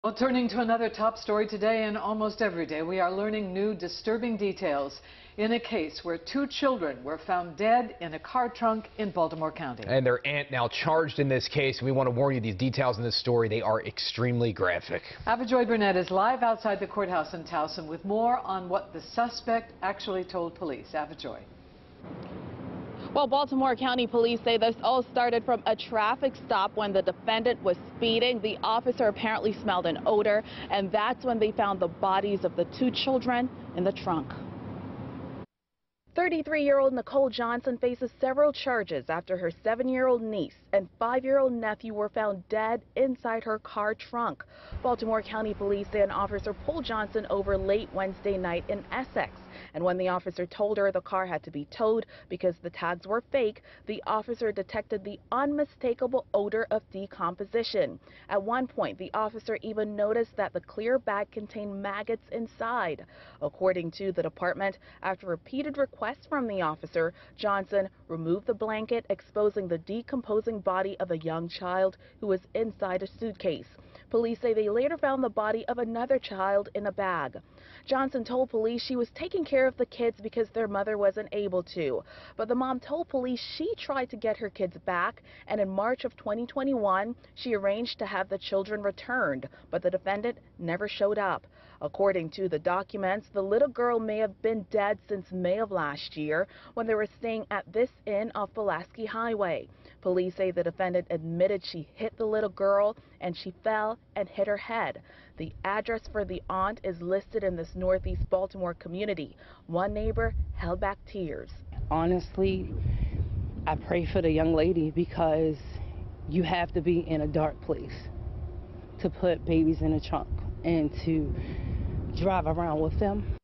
Well, turning to another top story today, and almost every day, we are learning new disturbing details in a case where two children were found dead in a car trunk in Baltimore County. And their aunt now charged in this case. We want to warn you, these details in this story, they are extremely graphic. Joy Burnett is live outside the courthouse in Towson with more on what the suspect actually told police. Joy. Well, Baltimore County Police say this all started from a traffic stop when the defendant was speeding. The officer apparently smelled an odor, and that's when they found the bodies of the two children in the trunk. 33-year-old Nicole Johnson faces several charges after her 7-year-old niece and 5-year-old nephew were found dead inside her car trunk. Baltimore County Police say an officer pulled Johnson over late Wednesday night in Essex. And when the officer told her the car had to be towed because the tags were fake, the officer detected the unmistakable odor of decomposition. At one point, the officer even noticed that the clear bag contained maggots inside. According to the department, after repeated requests from the officer, Johnson removed the blanket, exposing the decomposing body of a young child who was inside a suitcase. Police say they later found the body of another child in a bag. Johnson told police she was taking care of the kids because their mother wasn't able to. But the mom told police she tried to get her kids back, and in March of 2021, she arranged to have the children returned, but the defendant never showed up. According to the documents, the little girl may have been dead since May of last year when they were staying at this inn off Pulaski Highway. Police say the defendant admitted she hit the little girl and she fell and hit her head. The address for the aunt is listed in this Northeast Baltimore community. One neighbor held back tears. Honestly, I pray for the young lady because you have to be in a dark place to put babies in a trunk and to drive around with them.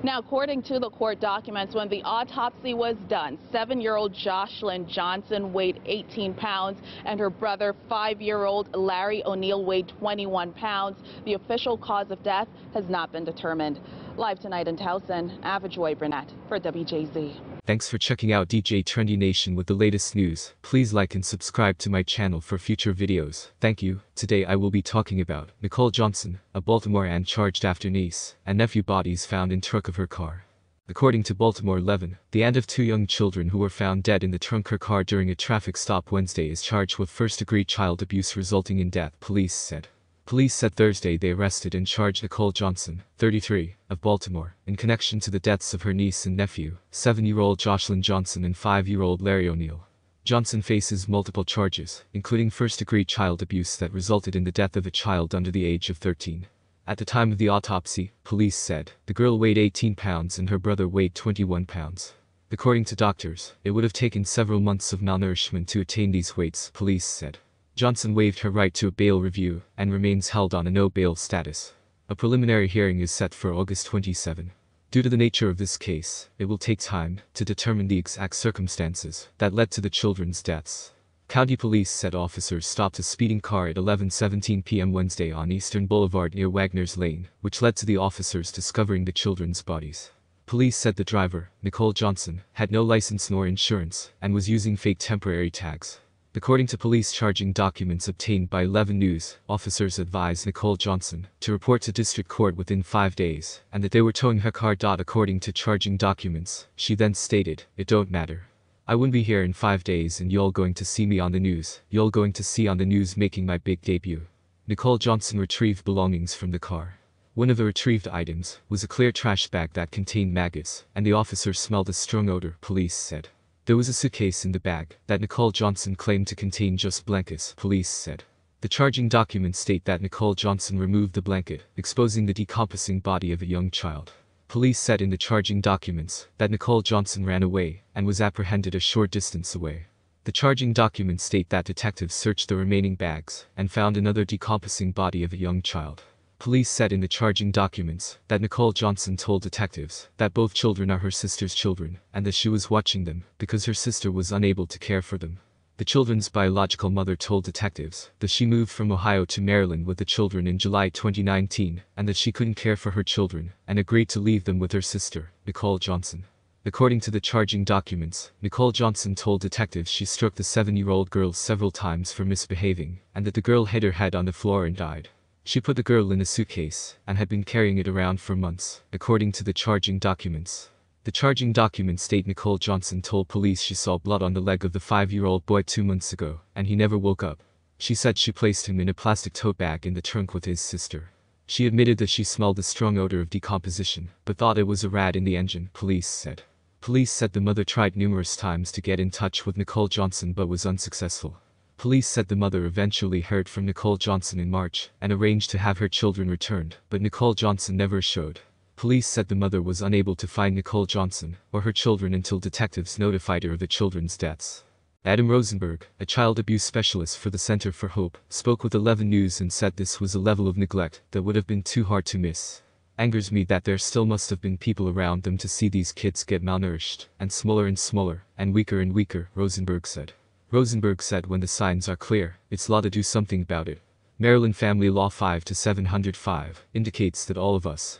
Now, according to the court documents, when the autopsy was done, 7-year-old Joshlyn Johnson weighed 18 pounds and her brother, 5-year-old Larry O'Neill, weighed 21 pounds. The official cause of death has not been determined. Live tonight in Towson, Joy Burnett for WJZ. Thanks for checking out DJ Trendie Nation with the latest news. Please like and subscribe to my channel for future videos. Thank you. Today I will be talking about Nicole Johnson, a Baltimore aunt charged after niece and nephew bodies found in trunk of her car. According to Baltimore 11, the aunt of two young children who were found dead in the trunk of her car during a traffic stop Wednesday is charged with first-degree child abuse resulting in death, police said. Police said Thursday they arrested and charged Nicole Johnson, 33, of Baltimore, in connection to the deaths of her niece and nephew, 7-year-old Joshlyn Johnson and 5-year-old Larry O'Neill. Johnson faces multiple charges, including first-degree child abuse that resulted in the death of a child under the age of 13. At the time of the autopsy, police said, the girl weighed 18 pounds and her brother weighed 21 pounds. According to doctors, it would have taken several months of malnourishment to attain these weights, police said. Johnson waived her right to a bail review and remains held on a no-bail status. A preliminary hearing is set for August 27. Due to the nature of this case, it will take time to determine the exact circumstances that led to the children's deaths. County police said officers stopped a speeding car at 11:17 p.m. Wednesday on Eastern Boulevard near Wagners Lane, which led to the officers discovering the children's bodies. Police said the driver, Nicole Johnson, had no license nor insurance and was using fake temporary tags. According to police charging documents obtained by 11 News, officers advised Nicole Johnson to report to district court within 5 days and that they were towing her car. According to charging documents, she then stated, "It don't matter. I wouldn't be here in 5 days and y'all going to see me on the news. Y'all going to see on the news making my big debut." Nicole Johnson retrieved belongings from the car. One of the retrieved items was a clear trash bag that contained maggots, and the officer smelled a strong odor, police said. There was a suitcase in the bag that Nicole Johnson claimed to contain just blankets, police said. The charging documents state that Nicole Johnson removed the blanket, exposing the decomposing body of a young child. Police said in the charging documents that Nicole Johnson ran away and was apprehended a short distance away. The charging documents state that detectives searched the remaining bags and found another decomposing body of a young child. Police said in the charging documents that Nicole Johnson told detectives that both children are her sister's children and that she was watching them because her sister was unable to care for them. The children's biological mother told detectives that she moved from Ohio to Maryland with the children in July 2019 and that she couldn't care for her children and agreed to leave them with her sister, Nicole Johnson. According to the charging documents, Nicole Johnson told detectives she struck the 7-year-old girl several times for misbehaving, and that the girl hit her head on the floor and died. She put the girl in a suitcase, and had been carrying it around for months, according to the charging documents. The charging documents state Nicole Johnson told police she saw blood on the leg of the 5-year-old boy 2 months ago, and he never woke up. She said she placed him in a plastic tote bag in the trunk with his sister. She admitted that she smelled the strong odor of decomposition, but thought it was a rat in the engine, police said. Police said the mother tried numerous times to get in touch with Nicole Johnson but was unsuccessful. Police said the mother eventually heard from Nicole Johnson in March and arranged to have her children returned, but Nicole Johnson never showed. Police said the mother was unable to find Nicole Johnson or her children until detectives notified her of the children's deaths. Adam Rosenberg, a child abuse specialist for the Center for Hope, spoke with 11 News and said this was a level of neglect that would have been too hard to miss. Angers me that there still must have been people around them to see these kids get malnourished, and smaller, and weaker, Rosenberg said. Rosenberg said when the signs are clear, it's law to do something about it. Maryland Family Law 5-705 indicates that all of us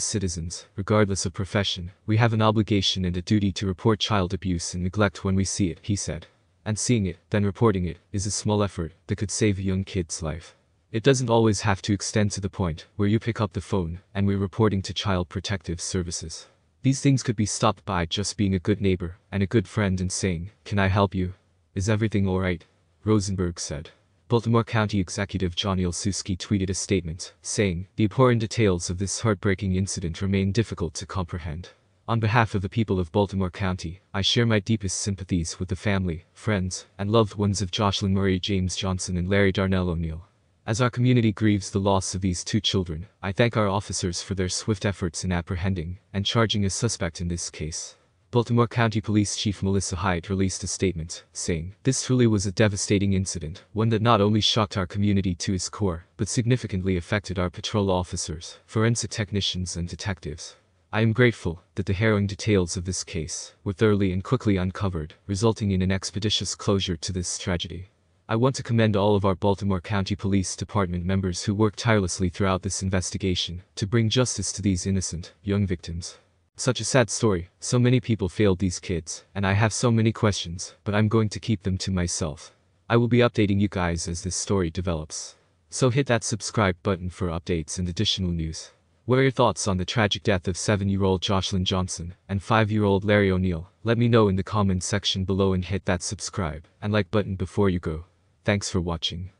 citizens, regardless of profession, we have an obligation and a duty to report child abuse and neglect when we see it, he said. And seeing it, then reporting it, is a small effort that could save a young kid's life. It doesn't always have to extend to the point where you pick up the phone and we're reporting to Child Protective Services. These things could be stopped by just being a good neighbor and a good friend and saying, "Can I help you? Is everything alright?" Rosenberg said. Baltimore County Executive John Ilsuski tweeted a statement, saying, "The abhorrent details of this heartbreaking incident remain difficult to comprehend. On behalf of the people of Baltimore County, I share my deepest sympathies with the family, friends, and loved ones of Joshlyn Marie James Johnson and Larry Darnell O'Neill. As our community grieves the loss of these 2 children, I thank our officers for their swift efforts in apprehending and charging a suspect in this case." Baltimore County Police Chief Melissa Hyatt released a statement, saying, "This truly was a devastating incident, one that not only shocked our community to its core, but significantly affected our patrol officers, forensic technicians and detectives. I am grateful that the harrowing details of this case were thoroughly and quickly uncovered, resulting in an expeditious closure to this tragedy. I want to commend all of our Baltimore County Police Department members who worked tirelessly throughout this investigation to bring justice to these innocent, young victims. Such a sad story, so many people failed these kids, and I have so many questions, but I'm going to keep them to myself. I will be updating you guys as this story develops. So hit that subscribe button for updates and additional news. What are your thoughts on the tragic death of 7-year-old Joshlyn Johnson and 5-year-old Larry O'Neill? Let me know in the comments section below and hit that subscribe and like button before you go. Thanks for watching.